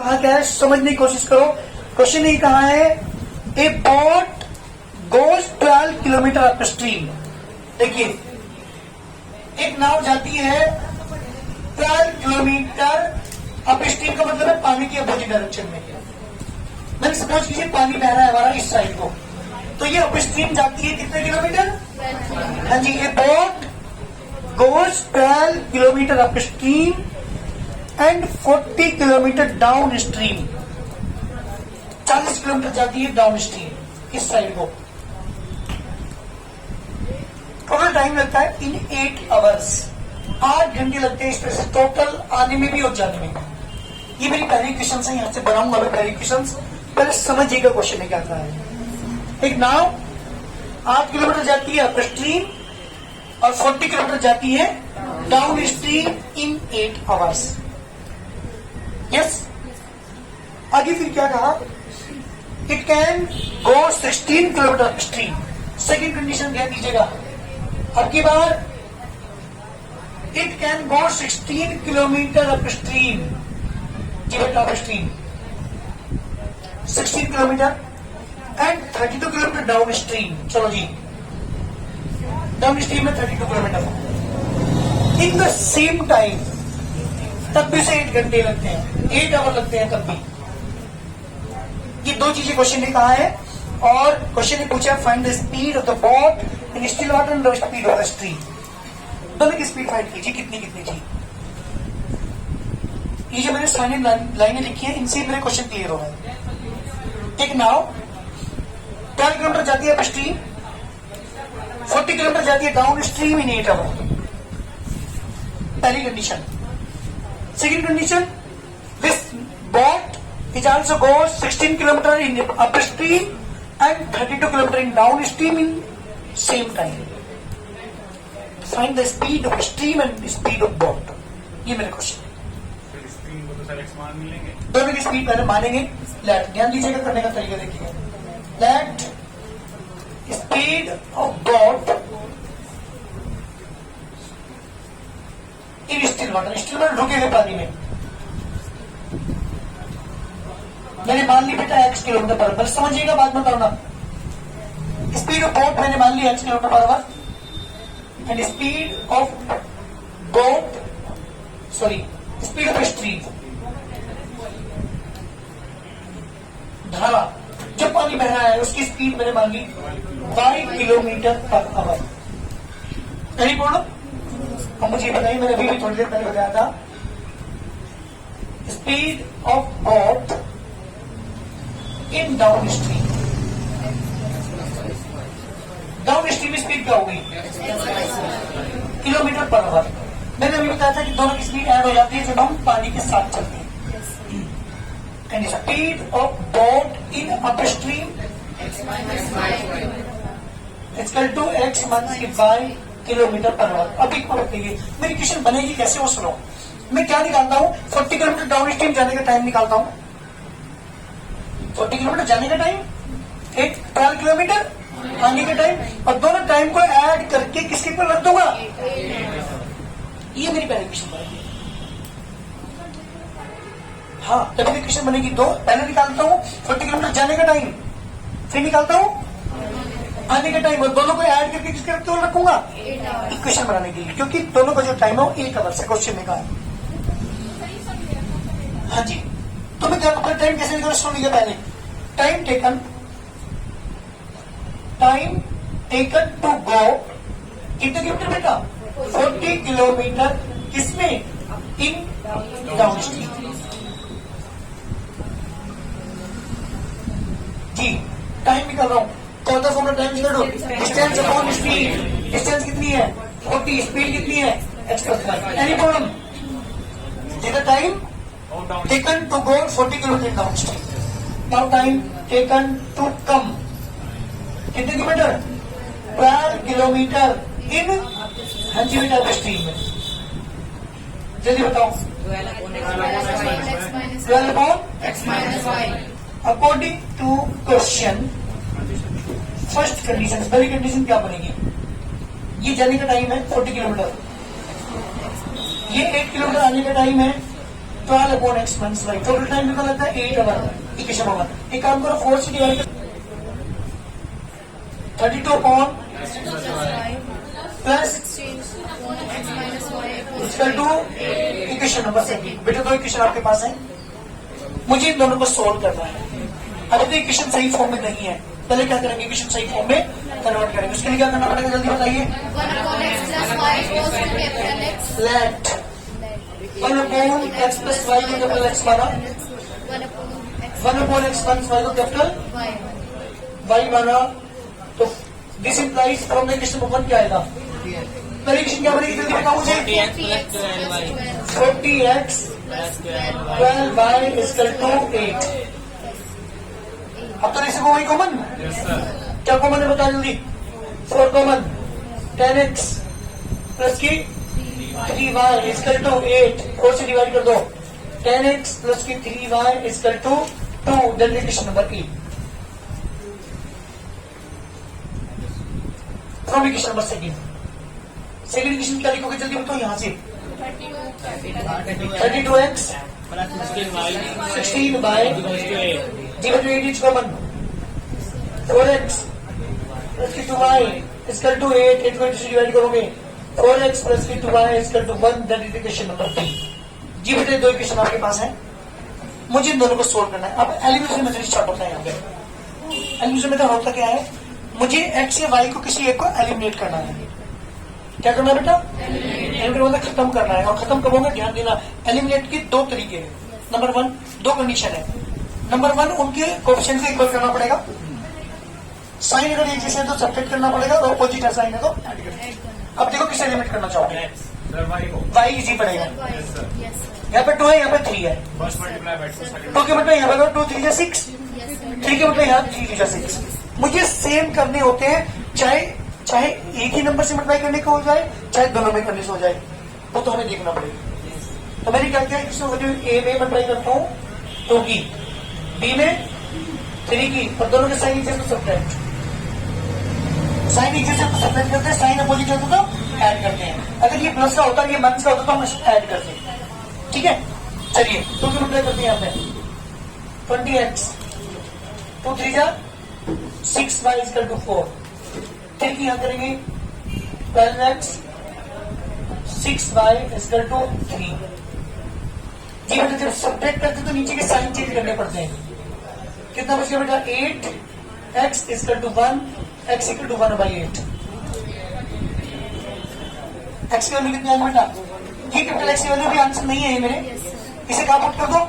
कहा क्या है समझने की कोशिश करो। क्वेश्चन ये कहा है ए boat goes 12 kilometre up stream. देखिए एक नाव जाती है 12 किलोमीटर अप स्ट्रीम का मतलब है पानी की अपोजिट डायरेक्शन में। मैंने सपोज कीजिए पानी बह रहा है हमारा इस साइड को, तो ये अप स्ट्रीम जाती है कितने किलोमीटर? हाँ जी, a boat goes 12 kilometre upstream and 40 kilometre downstream. 40 kilometre जाती है डाउन स्ट्रीम इस साइड को। टोटल टाइम लगता है इन 8 आवर्स। 8 घंटे लगते हैं इस तरह से टोटल आने में भी और जाने में। ये मेरी पहली क्वेश्चन है, यहां से बनाऊंगा मैं पहली क्वेश्चन। पहले समझिएगा क्वेश्चन में क्या आता है। एक नाव 8 किलोमीटर जाती है अप स्ट्रीम और 40 किलोमीटर जाती है downstream in 8 hours. Yes, आगे फिर क्या कहा? It can go 16 kilometre upstream. Second condition ध्यान दीजिएगा। अब की बार it can go 16 kilometre upstream. जी बेटा upstream 16 kilometre and 32 kilometre downstream. चलो जी, डाउन स्ट्रीम में 32 kilometre in the same time. तब भी से 8 घंटे लगते हैं, 8 आवर लगते हैं तब भी। ये दो चीजें क्वेश्चन ने कहा है और क्वेश्चन ने पूछा find the speed of the boat in still water and the speed of the stream. दोनों की स्पीड फाइंड कीजिए कितनी कितनी थी। ये जो मैंने सारी लाइनें लिखी है इनसे मेरे क्वेश्चन क्लियर हो रहा है। एक नाव 12 किलोमीटर जाती है अप स्ट्रीम, 40 किलोमीटर जाती है डाउन स्ट्रीम इन 8 आवर। पहली condition. Second condition, this boat is also goes 16 kilometre in up stream and 32 kilometre in down stream in same time. Find the speed of stream and speed of boat. ये मेरे question. दोनों की speed पहले मानेंगे। Late, ध्यान दीजिएगा करने का तरीका देखिए। Let speed of boat in still water. Still water रुके हुए पानी में मैंने मान ली बेटा x किलोमीटर पर आवर। समझिएगा बात बताओ ना। स्पीड ऑफ बोट मैंने मान ली x kilometre per our and speed of boat sorry speed of stream धारा जो पानी बह रहा है उसकी स्पीड मैंने मान ली 5 किलोमीटर पर आवर। नहीं बोलो। अब मुझे बताइए, मैंने अभी भी थोड़ी देर पहले बताया था speed of boat in down stream. Down stream speed क्या होगी? Kilometre per our. मैंने अभी बताया था कि दोनों की स्पीड ऐड हो जाती है जब हम पानी के साथ चलते हैं। And speed of boat in upstream equal to x minus 5 kilometre per hour. अभी को रखिए मेरी क्वेश्चन बनेगी कैसे वो सुनो। मैं क्या निकालता हूँ? 40 किलोमीटर डाउन स्ट्रीम जाने का टाइम निकालता हूँ। 40 किलोमीटर जाने का टाइम, 12 किलोमीटर आने का टाइम, और दोनों टाइम को ऐड करके किसके पर रख दूंगा? ये मेरी पहली क्वेश्चन बनेगी। हाँ, तभी मेरी क्वेश्चन बनेगी। दो पहले निकालता हूँ 40 किलोमीटर जाने का टाइम, फिर निकालता हूँ आने का टाइम, और दोनों को ऐड करके किसके रखते हुए रखूंगा? इक्वेशन बनाने के लिए, क्योंकि दोनों का जो टाइम है वो 8 आवर से क्वेश्चन में कहा है। हाँ जी, तो मैं अपना टाइम कैसे निकाल सुनिए। पहले टाइम टेकन टू गो कितने किलोमीटर बेटा? 40 किलोमीटर। किसमें? इन डाउन स्ट्रीम। जी, टाइम निकाल रहा हूं। कौन सा फॉर्मूला टाइम निकाल रहा हूं? Distance upon speed. डिस्टेंस कितनी है? 40। स्पीड कितनी है? x plus 5। Any problem? The time taken to go 40 kilometre downstream. Now time taken to come कितने kilometre? 12 kilometre in 100 metre stream में। जल्दी बताओ। 12 upon x minus 5। According to question first condition, पहली condition क्या बनेगी? ये जाने का टाइम है 40 किलोमीटर, ये 8 किलोमीटर आने का टाइम है 12 upon x minus y. Total time कितना लगता है 8 आवर। इक्वेशन होगा, एक काम करो 4 से डिवाइड कर 32 upon plus equal to equation number 7। बेटा दो इक्वेशन आपके पास है, मुझे इन दोनों को सोल्व करना है। अगर तो इक्वेशन सही फॉर्म में नहीं है, पहले क्या करेंगे, इक्वेशन सही फॉर्म में कन्वर्ट करेंगे। उसके लिए क्या करना पड़ेगा, जल्दी बताइए। Let 1 upon x plus y को कैपिटल एक्स माना, 1 अपॉन एक्स माइनस वाई को कैपिटल वाई माना। तो this implies from the equation number 1 क्या आएगा, पहले इक्वेशन क्या बनेगी, जल्दी बताओ मुझे। 40x 12y equal to 8। अब तो इसे को वही कॉमन, क्या कॉमन है बता जल्दी। 4 कॉमन, 10x प्लस की 3y इक्वल टू 8। 4 से डिवाइड कर दो, 10x प्लस की 3y इक्वल टू 2। जल्दी equation number 8 from equation number 2। Second equation क्या लिखोगे, जल्दी बताओ यहाँ से। 32x 16y divide 8 is common, 4x plus की 2y इक्वल टू 8। 8 को 8 से डिवाइड करोगे, 4x प्लस की 2y equal to 1। That is equation number 3। जी बेटे दो इक्वेशन आपके पास है, मुझे इन दोनों को सोल्व करना है। अब एलिमिनेशन मेथड स्टार्ट होता है यहाँ पे। एलिमिनेशन मेथड होता क्या है, मुझे x या y को किसी एक को एलिमिनेट करना है। क्या करना है बेटा, एलिमिनेट मतलब खत्म करना है। और खत्म कब होगा, ध्यान देना। एलिमिनेट के दो तरीके हैं। नंबर 1, दो कंडीशन है। नंबर 1, उनके कोएफिशिएंट को इक्वल करना पड़ेगा। साइन अगर एक जैसे है तो सब्ट्रैक्ट करना पड़ेगा, और अपोजिट है साइन है तो ऐड करना। अब देखो किसे एलिमिनेट करना चाहोगे, y इजी पड़ेगा। यहाँ पे 2 है, यहाँ पे 3 है। 2 के मतलब यहाँ पे 2 3 जा 6, 3 के मतलब यहाँ 3 जा 6। मुझे सेम करने होते हैं, चाहे एक ही नंबर से मल्टीप्लाई करने को हो जाए, चाहे दोनों में करने से हो जाए, वो तो हमें देखना पड़ेगा। तो मैंने क्या किया, किसी वैल्यू ए में मल्टीप्लाई करता हूँ 2 की, बी में 3 की, और दोनों के sign equal to subtract. Sign equal to subtract करते हैं, साइन अपोजिट होता तो ऐड करते हैं। अगर ये प्लस का होता है, ये माइनस का होता तो हम ऐड करते हैं। ठीक है, चलिए 2 की मल्टीप्लाई करते हैं यहाँ पे 20x 2 3 जा 6y इक्वल टू 4। फिर यहाँ करेंगे 12x 6y इक्वल टू 3। जी बेटा जब सब्ट्रैक्ट करते तो नीचे के साइन चेंज करने पड़ते हैं। कितना बच गया बेटा, 8x equal to 1, x equal to 1/8। x की वैल्यू कितनी आएगी बेटा, ये कैपिटल x की वैल्यू भी आंसर नहीं है मेरे, इसे कहाँ पुट कर दो।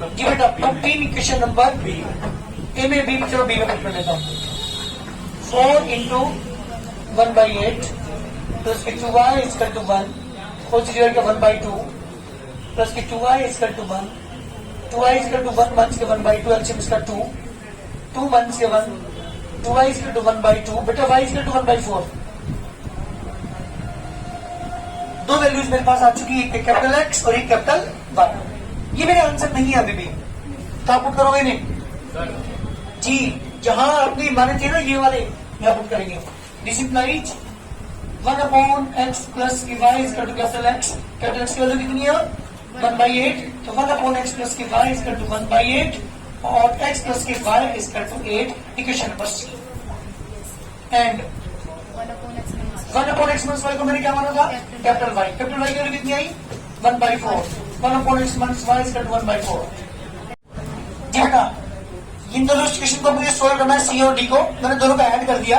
जी बेटा 15 इक्वेशन नंबर बी, ए में बी, चलो बी में पुट कर लेता हूँ। 4 into 1/8 प्लस की 2y equal to 1, whole divide का 1/2 प्लस की 2y equal to 1, 2y equal to 1 1 के 1/2, एलसीएम इसका 2, 2 1 के 1, 2y इक्वल टू 1/2। बेटा y इक्वल टू 1/4। दो वैल्यूज मेरे पास आ चुकी है, एक कैपिटल एक्स और एक कैपिटल वाई। ये मेरे आंसर नहीं है अभी भी, तो आप पुट करोगे नहीं जी, जहां अपनी माने थे ना ये वाले, यहाँ पुट करेंगे। This implies 1 upon x plus की Y equal to capital X. Capital X की वैल्यू कितनी है 1/8, तो 1 अपॉन एक्स प्लस की वाई इक्वल टू 1/8 और एक्स प्लस की Y equal to 8। Equation number C. And 1 upon x minus Y को मैंने क्या माना था, कैपिटल वाई। कैपिटल वाई की वैल्यू कितनी आई 1/4। 1 upon x minus Y equal to 1/4। जी बेटा इन दोनों इक्वेशन को मुझे सोल्व करना है, सी और डी को। मैंने दोनों को ऐड कर दिया।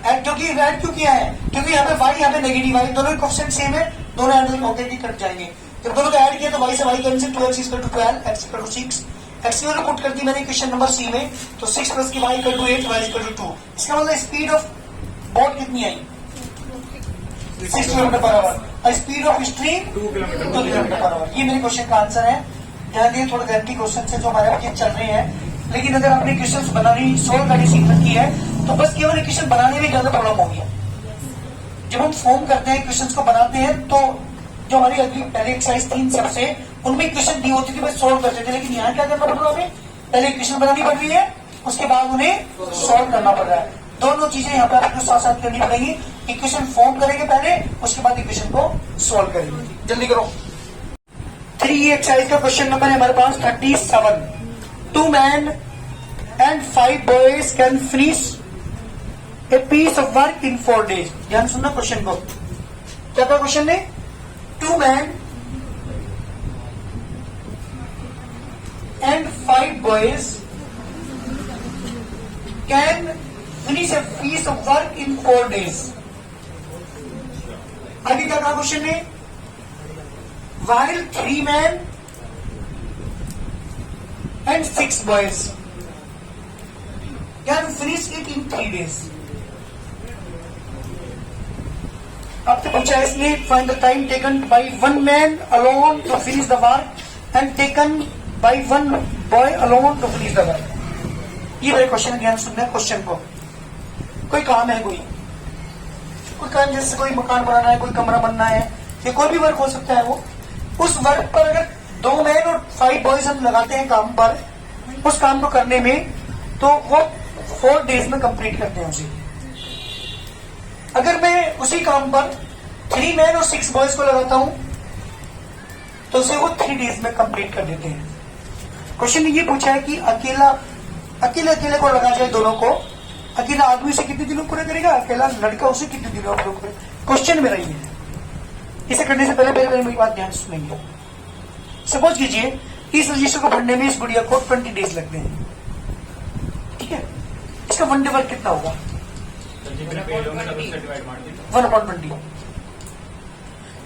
क्योंकि ऐड क्यों किया है, क्योंकि यहाँ पे y यहाँ पे नेगेटिव y, दोनों कोएफिशिएंट सेम है, दोनों ऐड होकर के कट जाएंगे। जब दोनों को ऐड किया तो y से y cancel, 2x equal to 12, x equal to 6। x की वैल्यू पुट कर दी मैंने इक्वेशन नंबर सी में, तो 6 प्लस की y equal to 8, y equal to 2। इसका मतलब स्पीड ऑफ बोट कितनी आई 6 kilometre per hour, speed of stream 2 kilometre per hour. ये मेरे क्वेश्चन का आंसर है। ध्यान दिए, थोड़े गैरेंटी क्वेश्चन है जो हमारे बच्चे चल रहे हैं, लेकिन अगर आपने क्वेश्चन बनानी सोल्व करनी सीख रखी है तो बस केवल क्वेश्चन बनाने में ज्यादा प्रॉब्लम होगी। जब हम फॉर्म करते हैं, क्वेश्चन को बनाते हैं, तो जो हमारी अगली पहले एक्सरसाइज 3 सबसे उनमें क्वेश्चन दी होती थी, बस सोल्व करते थे। लेकिन यहाँ क्या करना पड़ रहा है, हमें पहले क्वेश्चन बनानी पड़ रही है, उसके बाद उन्हें सोल्व करना पड़ रहा है। दोनों चीजें यहाँ पे आपको साथ साथ करनी पड़ेगी। इक्वेशन फॉर्म करेंगे पहले, उसके बाद इक्वेशन को सोल्व करेंगे। जल्दी करो। 3 एक्सरसाइज का क्वेश्चन नंबर है हमारे पास 37। 2 men and 5 boys can finish a piece of work in 4 days। ध्यान सुनना क्वेश्चन को, क्या था क्वेश्चन है? 2 men and 5 boys can finish a piece of work in 4 days। आगे क्या था क्वेश्चन है? While 3 men and 6 boys can finish it in 3 days। आपसे पूछा है इसलिए find the time taken by 1 man alone to finish the work and taken by 1 boy alone to finish the work। ये मेरे क्वेश्चन ध्यान सुनना है क्वेश्चन को। कोई काम है, कोई काम, जैसे कोई मकान बनाना है, कोई कमरा बनना है, ये कोई भी वर्क हो सकता है। वो उस वर्क पर अगर 2 मैन और 5 बॉयज हम लगाते हैं काम पर, उस काम को करने में, तो वो 4 डेज में कंप्लीट करते हैं उसे। अगर मैं उसी काम पर 3 मैन और 6 बॉयज को लगाता हूं तो उसे वो 3 डेज में कंप्लीट कर देते हैं। क्वेश्चन ये पूछा है कि अकेले को लगा जाए दोनों को, अकेला आदमी उसे कितने दिनों पूरा करेगा, अकेला लड़का उसे कितने दिनों पूरा करेगा। क्वेश्चन मेरा ये है। इसे करने से पहले मेरी बात ध्यान सुनेंगे। सपोज कीजिए इस रजिस्टर को भरने में इस गुड़िया को 20 डेज लगते हैं, ठीक है। इसका 1 डे वर्क कितना होगा? 1/20।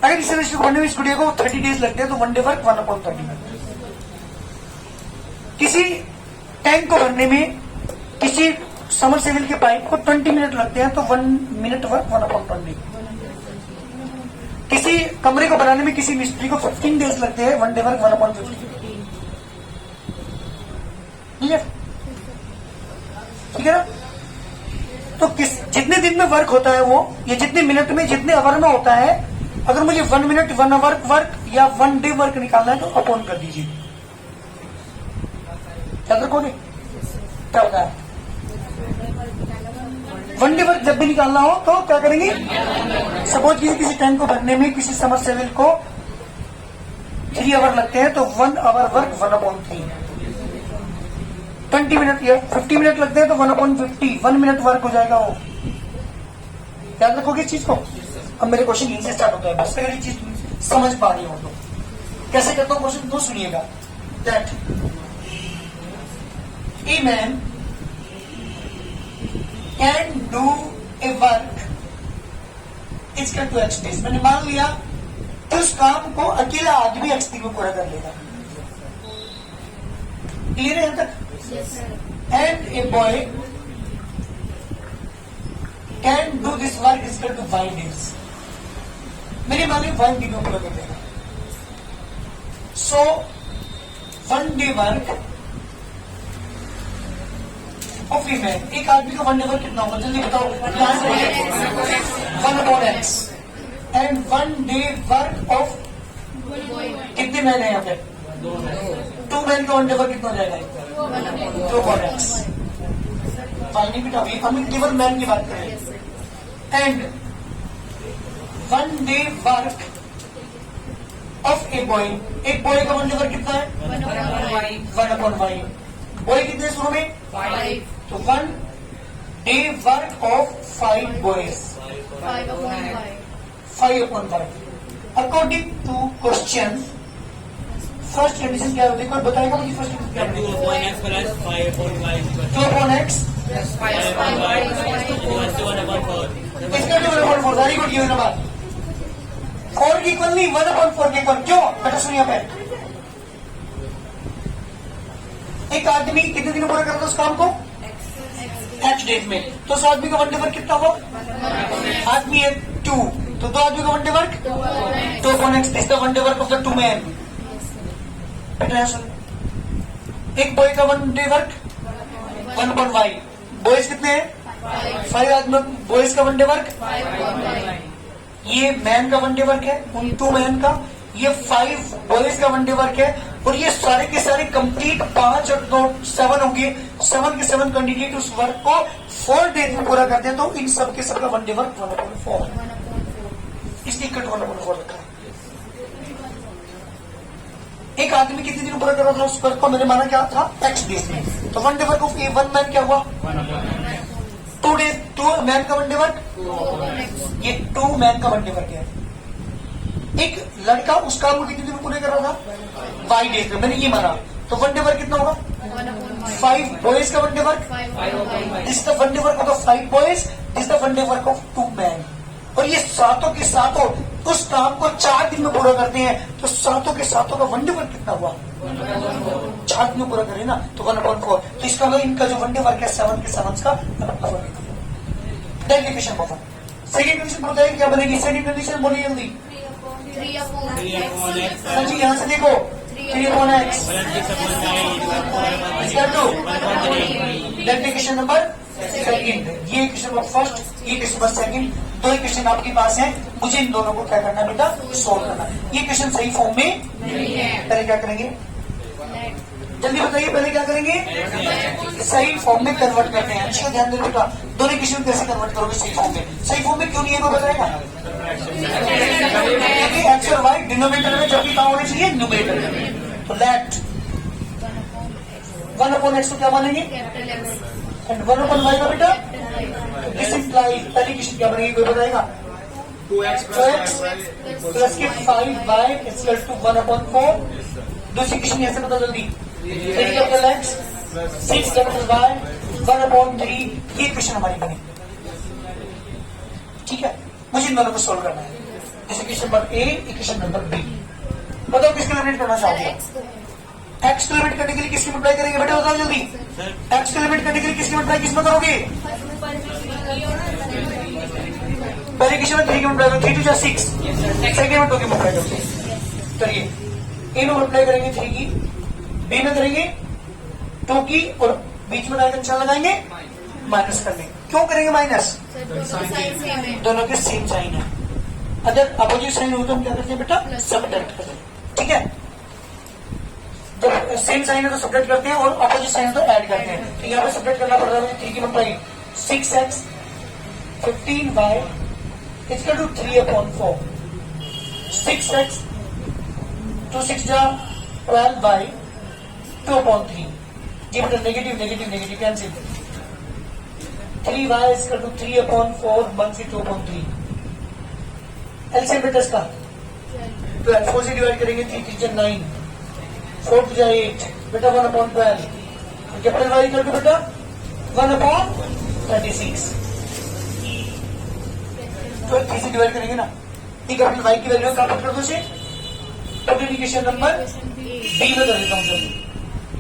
अगर इस रजिस्टर को भरने में इस गुड़िया को 30 डेज लगते हैं तो 1 डे वर्क 1/30। किसी टैंक को भरने में, किसी समरसेबल के पाइप को 20 मिनट लगते हैं तो 1 मिनट वर्क 1/20। किसी कमरे को बनाने में किसी मिस्त्री को 15 डेज लगते हैं, 1 डे वर्क 1/50। ठीक है ना? तो जितने दिन में वर्क होता है वो, या जितने मिनट में, जितने आवर में होता है, अगर मुझे 1 मिनट 1 आवर वर्क या 1 डे वर्क निकालना है तो अपॉन कर दीजिए। क्या रखोगे? क्या होता है? 1 डे वर्क जब भी निकालना हो तो क्या करेंगे? सपोज किसी टैंक को भरने में किसी समरसेबल को 3 आवर लगते हैं तो 1 आवर वर्क 1/3। 20 मिनट या 50 मिनट लगते हैं तो 1/50, 1 मिनट वर्क हो जाएगा वो। याद रखोगे इस चीज को। अब मेरे क्वेश्चन यहीं से स्टार्ट होता है, बस अगर ये चीज समझ पा रही हो तो। कैसे करता हूं क्वेश्चन तो सुनिएगा। That a man can do a work इसका 2 x डेज। मैंने मान लिया कि उस काम को अकेला आदमी x दिन में पूरा कर लेगा। क्लियर है यहां तक? And a boy can do this work equal to 5 days. मैंने मान लिया 1 दिन में पूरा कर लेगा। So 1 day work of a man, एक आदमी का 1 डे वर्क कितना होगा जल्दी बताओ। 1/x and 1 day work of कितने मैन है यहाँ पे? 2 मैन का 1 डे वर्क कितना हो जाएगा? 2/x। फाइनली बेटा हम केवल मैन की बात करें। And 1 day work of a boy, एक बॉय का 1 डे वर्क कितना है? 1/5। बॉय कितने शुरू में? 5। तो 1 day work of 5 boys 5/5। According to question first condition क्या होती है? कोई बताएगा मुझे फर्स्ट कंडीशन क्या होती है? 2/x प्लस 5/5 2/x प्लस 5/5 इसका 1/4। Very good. ये बात 4 की इक्वल नहीं, 1/4 के इक्वल। क्यों बेटा सुनिए पे, एक आदमी कितने दिन पूरा करता है उस काम को? x डेज में। तो उस आदमी का 1 डे वर्क कितना हुआ? आदमी है 2, तो 2 आदमी का 1 day work 2/x is the 1 day work of the 2 man. एक बॉय का 1 डे वर्क 1/5। बॉयज कितने हैं? 5 आदमी बॉयज का 1 डे वर्क 5/5। ये मैन का 1 डे वर्क है, उन 2 मैन का। ये 5 बॉयज का 1 डे वर्क है। और ये सारे के सारे कंप्लीट 5 और 2 7 होंगे। 7 के 7 कैंडिडेट उस वर्क को 4 डेज में पूरा करते हैं। तो इन सब के सबका 1 डे वर्क 1/4 इसलिए कट 1/4 रखा है। एक आदमी कितने दिन पूरा कर रहा था, उस वर्क को मैंने माना क्या था, एक्स डेज में। तो one day work of one man क्या हुआ, 2 डेज, 2 मैन का वन डे वर्क, ये 2 मैन का वन डे वर्क है। एक लड़का उस काम को कितने दिन पूरे कर रहा था, 5 डेज में, मैंने ये माना। तो वन डे वर्क कितना होगा, 5 बॉयज का one day work, this the one day work of 5 boys, this the one day work of 2 man. और ये सातों के सातों उस काम को 4 दिन में पूरा करते हैं, तो सातों के सातों का वन डे वर्क कितना हुआ, 4 दिन में पूरा करें ना, तो 1/4। तो इसका मतलब इनका जो वन डे वर्क है 7 के 7 का डेलीगेशन होगा। सेकेंड कंडीशन बताइए क्या बनेगी, सेकेंड कंडीशन बोलिए जल्दी। हाँ जी, यहाँ से देखो 3/x डेलीगेशन नंबर सेकेंड। ये क्वेश्चन नंबर फर्स्ट, ये क्वेश्चन नंबर सेकेंड, 2 क्वेश्चन आपके पास है, मुझे इन दोनों को क्या करना है बेटा, सोल्व करना। ये क्वेश्चन सही फॉर्म में पहले क्या करेंगे, जल्दी बताइए, पहले क्या करेंगे, सही फॉर्म में कन्वर्ट करते हैं। अच्छा ध्यान दे बेटा, दोनों क्वेश्चन कैसे कन्वर्ट करोगे सही फॉर्म में, सही फॉर्म में क्यों नहीं है वो बताएगा। एक्स और वाई डिनोमिनेटर में जबकि कहाँ होने चाहिए, न्यूमरेटर में। तो लेट 1/x को क्या मानेंगे, एंड 1/y का बेटा, दिस इम्प्लाई पहली क्वेश्चन क्या बनेगी कोई बताएगा, 2x प्लस के 5y इक्वल टू 1/4। दूसरी क्वेश्चन ऐसे बता जल्दी, 3x 6y 1/3। ये क्वेश्चन हमारी बनी, ठीक है, मुझे इन दोनों को सोल्व करना है। जैसे question number a, question number b, बताओ किसके लिमिट करना चाहोगे। एक्स को लिमिट करने के लिए किसकी मल्टीप्लाई करेंगे बेटा, बताओ जल्दी। एक्स को लिमिट करने के लिए किसकी मल्टीप्लाई किसमें करोगे, पहले क्वेश्चन में 3 की मल्टीप्लाई करो, 3 2 6, सेकेंड में 2 की मल्टीप्लाई करोगे। करिए, ए में मल्टीप्लाई करेंगे 3 की, बी में करेंगे 2 की, और बीच में डायरेक्ट निशान लगाएंगे माइनस करने। क्यों करेंगे माइनस, दोनों के सेम साइन है। अगर अपोजिट साइन हो तो हम क्या करते हैं बेटा, सबट्रैक्ट करते हैं, ठीक है। जब सेम साइन है तो सबट्रैक्ट करते हैं, और अपोजिट साइन है तो ऐड करते हैं। तो यहाँ पे सबट्रैक्ट करना पड़ रहा है, 3 की multiply 6x 15y equal to 3/4, 6x 2 6 जा 12y 2/3। ये बेटा negative negative negative cancel, 3y equal to 3/4 1 से 2/3। एलसीएम बेटा इसका 12, 4 से डिवाइड करेंगे, 3 3 9, 4 2 8 बेटा 1/12। कैपिटल वाई इक्वल टू बेटा 1/36। तो 3 से डिवाइड करेंगे ना, ठीक है, वाई की वैल्यू प्राप्त कर दो से। तो इंडिकेशन नंबर बी में कर देता हूँ सर।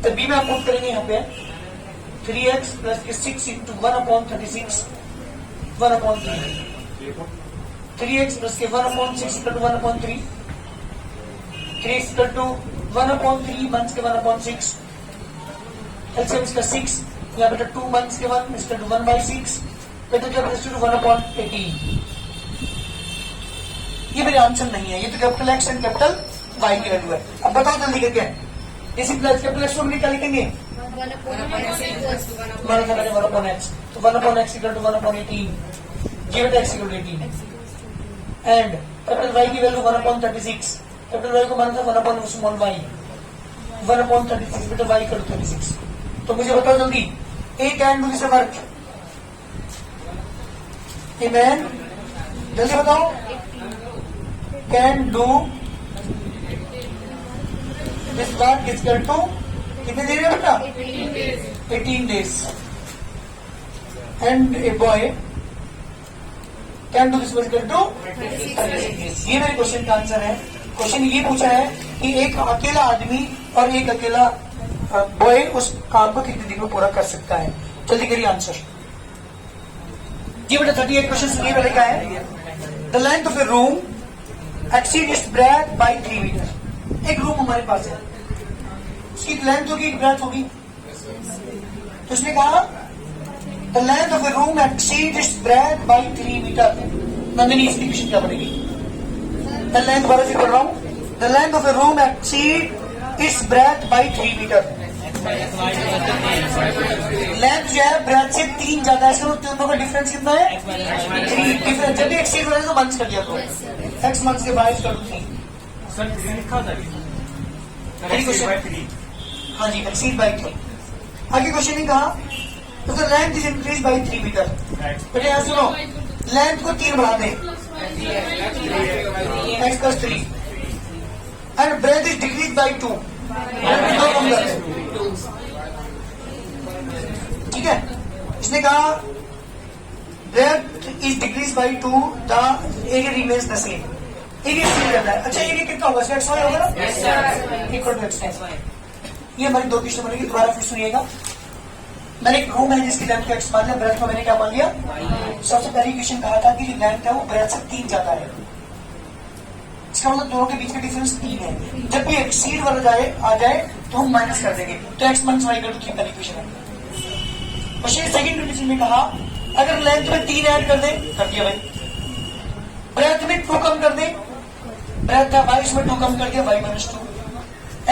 तो बी में आप पुट करेंगे यहाँ पे 3x प्लस के 6 इंटू 1/36 1/3, 3x प्लस के 1/6 equal to 1/3, 3 equal to 1/3 months के 1/6, एलसीएम इसका 6, यहाँ बेटा 2 मंथ्स के 1 इक्वल टू 1/6, बेटा जब 1/18। ये मेरे आंसर नहीं है, ये तो capital x and capital Y की वैल्यू है। अब बताओ जल्दी करके, इस प्लस कैपिटल एक्स को क्या लिखेंगे, 1/x, तो 1/x equal to 1/18, give it x equal to 18, and capital Y की वैल्यू 1/36, कैपिटल वाई को माना था 1/y 1/36, बेटा वाई इक्वल टू 36। तो मुझे बताओ जल्दी, A can do this work, a man, जल्दी बताओ, can do this work is equal to कितने देर है बेटा, 18 days, and a boy can do this work equal to 36 days। ये मेरे क्वेश्चन का आंसर है। क्वेश्चन ये पूछा है कि एक अकेला आदमी और एक अकेला बॉय उस काम को कितने दिन में पूरा कर सकता है। जल्दी करिए आंसर। जी बेटा 38 क्वेश्चन ये पहले क्या है, the length of a room exceed its breadth by 3 metre. एक रूम हमारे पास है, उसकी लेंथ होगी, ब्रेथ होगी, तो उसने कहा the length of a room exceed its breadth by 3 metre. Nandini इसकी क्वेश्चन क्या बनेगी, द लेंथ बार से पढ़ रहा हूं, the length of a room exceed its breadth by 3 metre. Length जो है ब्रेथ से 3 ज्यादा है, दोनों का डिफरेंस कितना है, 3 डिफरेंस। जब भी एक्सीड हो रहा है तो मंथ्स कर दिया, तो x मंथ्स के 22 कर 3। क्वेश्चन, हाँ जी, एक्सीड बाई 3। आगे क्वेश्चन ने कहा तो length is increase by 3 metre. बेटे यहाँ सुनो, लेंथ को 3 बढ़ा दे, x plus 3, and breadth is decrease by 2, ठीक है। इसने कहा breadth is decrease by 2, the area remains the same. Area same रहता है। अच्छा एरिया कितना होगा? एक्स वाई होगा ना, इक्वल टू एक्स वाई। ये हमारी दो क्वेश्चन बनेगी, दोबारा फिर सुनिएगा। मैंने एक रूम है जिसकी लेंथ को एक्स मान लिया, ब्रेथ को मैंने क्या मान लिया? सबसे पहली क्वेश्चन कहा था कि जो लेंथ है वो ब्रेथ से 3 ज्यादा है, इसका मतलब दोनों के बीच का डिफरेंस 3 है। जब भी एक्सीड वाला आ जाए तो हम माइनस कर देंगे, तो x minus Y equal to 3 पहली क्वेश्चन है। क्वेश्चन सेकंड कंडीशन में कहा अगर लेंथ में 3 ऐड कर दे, कर दिया भाई। ब्रेथ में 2 कम कर दे, ब्रेथ था y, इसमें 2 कम कर दिया, y माइनस 2।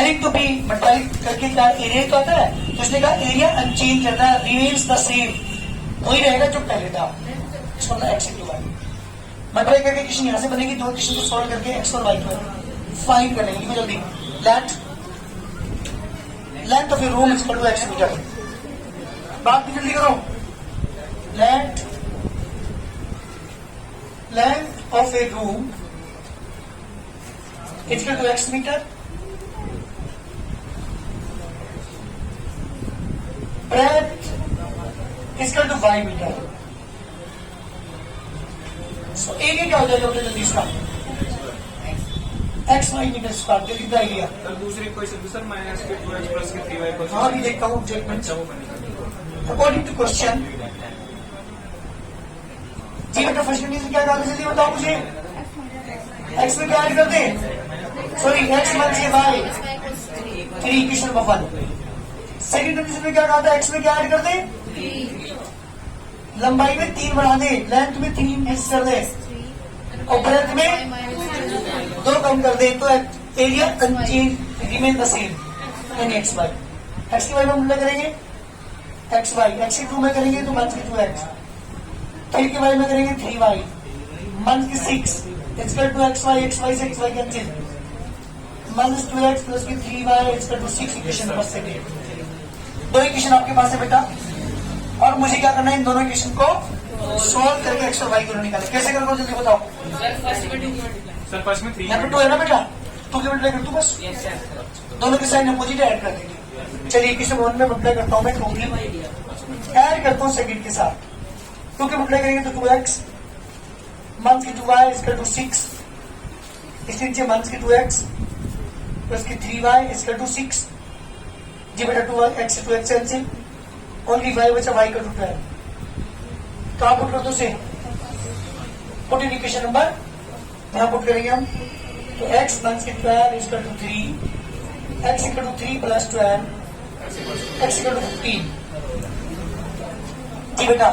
एनिंग टू बी मल्टीप्लाई करके क्या एरिया तो आता है, तो इसने कहा एरिया अनचेंज रहता है, रिमेन्स द सेम, वही रहेगा जो पहले था। इसका मतलब एक्स इंटू वाई। मल्टीप्लाई करके क्वेश्चन यहां से बनेगी, दो क्वेश्चन को सॉल्व करके एक्स और वाई को फाइंड कर लेंगे। लिखो जल्दी, length of a room is equal to x metre. बात भी जल्दी करो। Length of a room is equal to x metre, breadth is equal to y metre. So area क्या हो जाएगा जल्दी इसका? X y metre square. जो कितना एरिया? दूसरी क्वेश्चन सर माइनस के 2x प्लस के 3y को। हाँ भी देखता हूँ स्टेटमेंट। अकॉर्डिंग टू क्वेश्चन, जी बेटा फर्स्ट कंडीशन क्या कहा? जल्दी बताओ मुझे। एक्स में क्या ऐड कर दे? Sorry, X minus Y 3 equation number 1। Second condition में क्या कहा था? एक्स में क्या ऐड कर दे? लंबाई में 3 बढ़ा दे, लेंथ में 3 मिक्स कर दे, और ब्रेथ में 2 कम कर दे, तो area unchange remain the same in x y. X की वाई में मल्टीप्लाई करेंगे, एक्स वाई, एक्स की 2 में करेंगे तो माइनस की 2x, 3 की वाई में करेंगे 3y, माइनस की 6 इक्वल टू एक्स वाई से x y cancel, minus 2x plus की 3y equal to 6 equation number 2। दो इक्वेशन आपके पास है बेटा, और मुझे क्या करना है? इन दोनों इक्वेशन को सॉल्व करके एक्स और वाई को निकालें। कैसे करोगे जल्दी बताओ। सर फर्स्ट में 3 यहाँ पे 2 है ना बेटा, 2 के मल्टीप्लाई कर तू बस, दोनों के साइन अपोजिट ऐड कर देंगे। चलिए इक्वेशन 1 में मल्टीप्लाई करता हूँ मैं, 2 ऐड करता हूँ सेकंड के साथ, 2 के मल्टीप्लाई करेंगे तो 2x, माइनस की 2y इक्वल टू 6, इसके नीचे माइनस की 2x प्लस की 3y इक्वल टू 6। जी बेटा 2x से 2x कैंसिल, ओनली y बचा, y का टू 12। कहाँ पुट कर दो से? पुट इन इक्वेशन नंबर, यहाँ पुट करेंगे हम, तो x माइनस की 12 equal to 3, x equal to 3 plus 12, x equal to 15। जी बेटा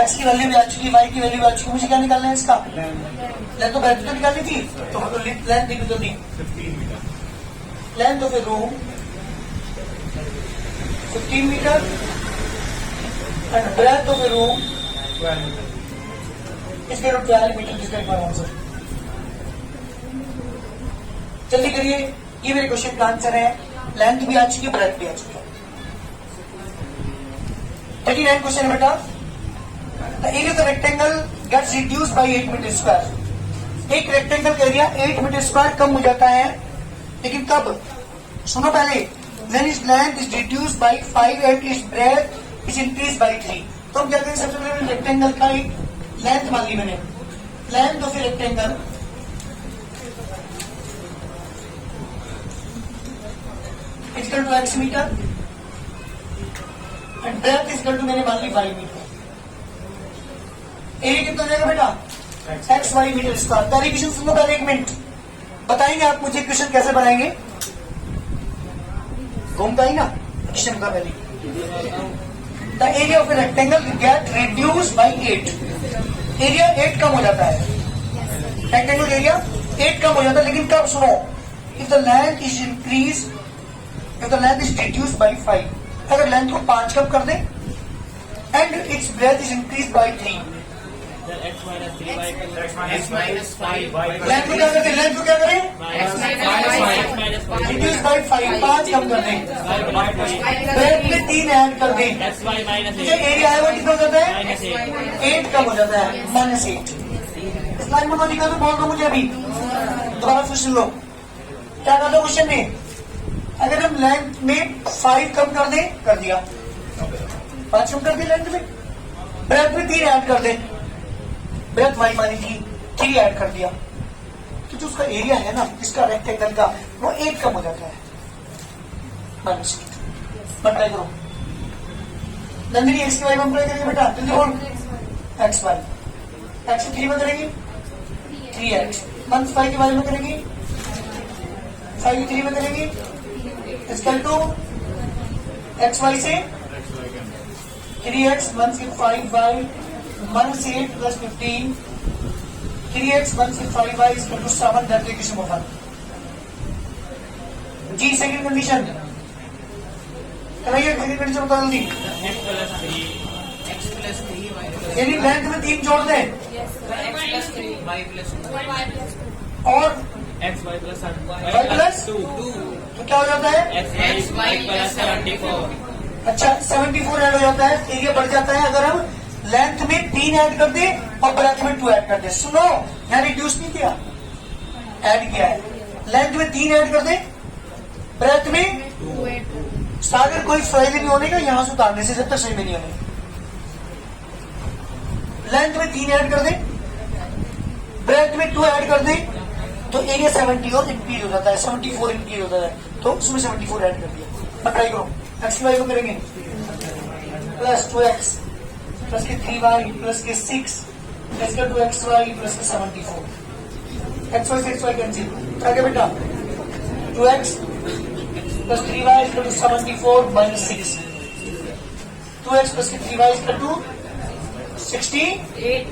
x की वैल्यू भी आ चुकी, y की वैल्यू भी आ चुकी, मुझे क्या निकालना है इसका? लेंथ तो बैठ तो निकालनी थी, तो लेंथ देखो जल्दी। Length of a room 15 metre and breadth of a room इसके 12 मीटर। जिसका आंसर जल्दी करिए, ये मेरे क्वेश्चन का आंसर है। लेंथ भी आ चुकी है, ब्रेथ भी आ चुकी है। 39 क्वेश्चन है बेटा। The area of the rectangle gets reduced by 8 metre square. एक रेक्टेंगल का एरिया 8 मीटर स्क्वायर कम हो जाता है, लेकिन कब? सुनो पहले, when its length is reduced by 5 and its breadth is increased by 3। तो हम क्या करेंगे? सबसे पहले रेक्टेंगल का एक लेंथ मान ली मैंने, length of a rectangle equal to x metre and breadth equal to मैंने मान ली 5 मीटर। एरिया कितना हो जाएगा बेटा? x y metre square. पहले क्वेश्चन सुनो, पहले 1 मिनट बताएंगे आप मुझे क्वेश्चन कैसे बनाएंगे? घूमता ही ना क्वेश्चन का पहले। The area of a rectangle get reduce by 8। Area 8 कम हो जाता है, रेक्टेंगल एरिया 8 कम हो जाता है, लेकिन कब? सुनो, if the length is increase, if the length is reduce by 5, अगर लेंथ को 5 कम कर दे and its breadth is increase by 3, x minus 3y x minus 5y length को क्या करते हैं, लेंथ को क्या करें, minus 5 रिड्यूस बाई 5, 5 कम कर दें, ब्रेथ में 3 ऐड कर दें, xy minus जो एरिया है वो कितना हो जाता है, minus 8 8 कम हो जाता है, -8। स्लाइड में लिखा तो बोल दो मुझे अभी, दोबारा फिर सुन लो क्या कहता है क्वेश्चन में। अगर हम लेंथ में 5 कम कर दें, कर दिया, 5 कम कर दिया लेंथ में, ब्रेथ में 3 ऐड कर दें, ब्रेथ वाई मानी थी 3 ऐड कर दिया, तो जो उसका एरिया है ना इसका रेक्टेंगल का वो 8 कम हो जाता है, मल्टीप्लाई करो। नंदिनी एक्स की वाई मल्टीप्लाई करेंगे बेटा, जल्दी बोल, एक्स वाई, एक्स 3 में करेंगे 3x, मंथ 5 के बारे में करेंगे 5 3 में करेंगे, इसकल टू एक्स वाई से 3x मंथ के 5y month 8 plus 15, 3x month के 5y equal to 7, that equation number 1। जी सेकंड कंडीशन कराइए, सेकंड कंडीशन बता जल्दी। x plus 3 यानी लेंथ में 3 जोड़ दें y plus 2 और xy plus y प्लस 2 तो क्या हो जाता है, xy plus 74 अच्छा 74 ऐड हो जाता है, एरिया बढ़ जाता है अगर हम लेंथ में 3 ऐड कर दें और ब्रेथ में 2 ऐड कर दें। सुनो, यहाँ रिड्यूस नहीं किया, ऐड किया है, लेंथ में 3 ऐड कर दें, ब्रेथ में सागर कोई फायदे नहीं होने का यहाँ से उतारने से, जब तक सही में नहीं होने। लेंथ में 3 ऐड कर दें, ब्रेथ में 2 ऐड कर दें, तो एरिया 70 और इंक्रीज हो जाता है, 74 इंक्रीज होता है, तो उसमें 74 ऐड कर दिया। अब ट्राई करो, एक्स की वाई को करेंगे प्लस 2x प्लस के 3y प्लस के 6 प्लस के 2xy प्लस के 74, एक्स वाई से एक्स वाई कैंसिल, आगे बेटा 2x plus 3y equal to 74 minus 6, 2x plus के 3y equal to 68,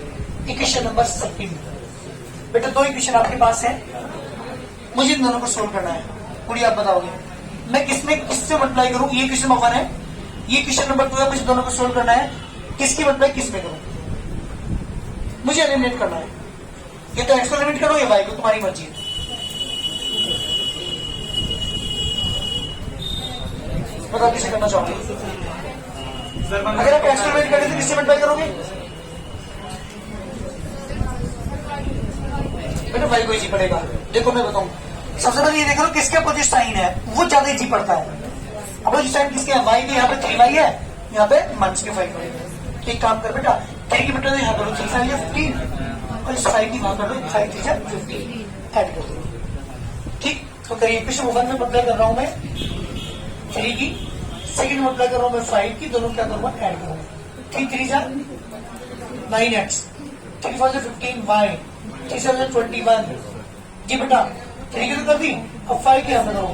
equation number 2। बेटा 2 इक्वेशन आपके पास है, मुझे इन दोनों को सोल्व करना है, पूरी आप बताओगे मैं किससे मल्टीप्लाई करूं। ये क्वेश्चन नंबर 1 है, ये क्वेश्चन नंबर 2 है, मुझे दोनों को सोल्व करना है, किसकी मल्टीप्लाई किस में करूं, मुझे एलिमिनेट करना है। ये तो एक्स को एलिमिनेट करो या वाई को, तुम्हारी मर्जी है। बताओ किसे करना चाहोगे, सर अगर आप एक्स को एलिमिनेट करें तो किससे मल्टीप्लाई करोगे, बेटा वाई को इजी पड़ेगा। देखो मैं बताऊं, सबसे पहले ये देख लो किसका जो साइन है वो ज्यादा इजी पड़ता है। अब जो साइन किसके है, वाई के यहाँ पे 3y है, यहाँ पे माइनस के 5 है। एक काम कर बेटा, 3 की बेटा यहाँ करो 3 5 15 और इस 5 की वहां कर लो 5 3 15 ऐड कर दो, ठीक। तो करिए क्वेश्चन 1 में मल्टीप्लाई कर रहा हूं मैं 3 की, सेकंड मल्टीप्लाई कर रहा हूं मैं 5 की, दोनों क्या करूंगा ऐड करूंगा, 3 3 जा 9x, 3 4 15y, 3 7 21। जी बेटा 3 की तो कर दी, अब 5 की यहाँ पे करो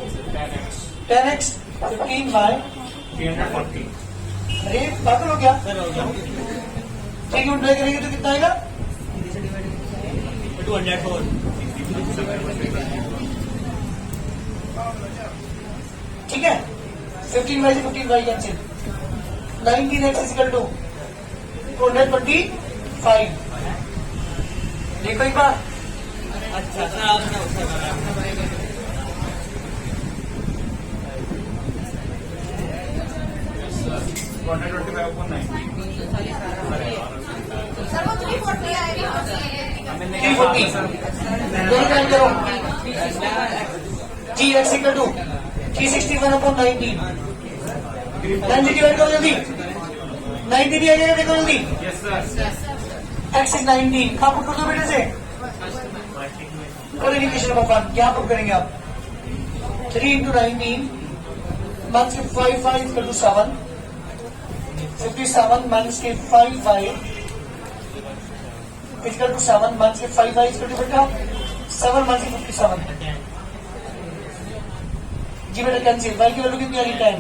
10x 15y, 340 अरे पागल हो गया, 3 की मल्टीप्लाई करेंगे तो कितना आएगा 204 ठीक है। 15y से 15y cancel, 19x equal to 225। देखो एक बार, अच्छा सर आपने उससे करा 125 upon 90 सर वो 340 आएगा। 340 दोनों टाइम करो जी, X equal to 361 upon 19, 90 divide करो जल्दी, 90 भी आ जाएगा, देखो जल्दी, यस सर एक्स इज 19, कहाँ पुट कर दो बेटे से, और इंडिकेशन नंबर 1 क्या पुट करेंगे आप, 3 into 19 माइनस के 5 5 इक्वल टू 7, 57 माइनस के 5 5 इक्वल टू 7 माइनस के 5 5 इक्वल टू बेटा 7 माइनस के 57। जी बेटा कैंसिल, वाई की वैल्यू कितनी आ गई 10,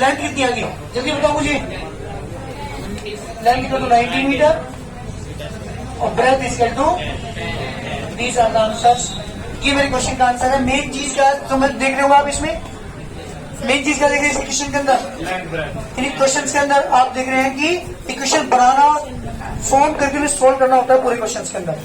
लेंथ कितनी आ गई जल्दी बताओ मुझे, लेंथ इक्वल टू 19 मीटर और breadth equal to, these are the answers. ये मेरे क्वेश्चन का आंसर है। मेन चीज क्या है तो मैं देख रहे हो आप इसमें, मेन चीज क्या देख रहे हैं इक्वेशन के अंदर? लेंथ ब्रेथ इन क्वेश्चंस के अंदर आप देख रहे हैं कि इक्वेशन बनाना, फॉर्म करके सोल्व करना होता है पूरे क्वेश्चंस के अंदर।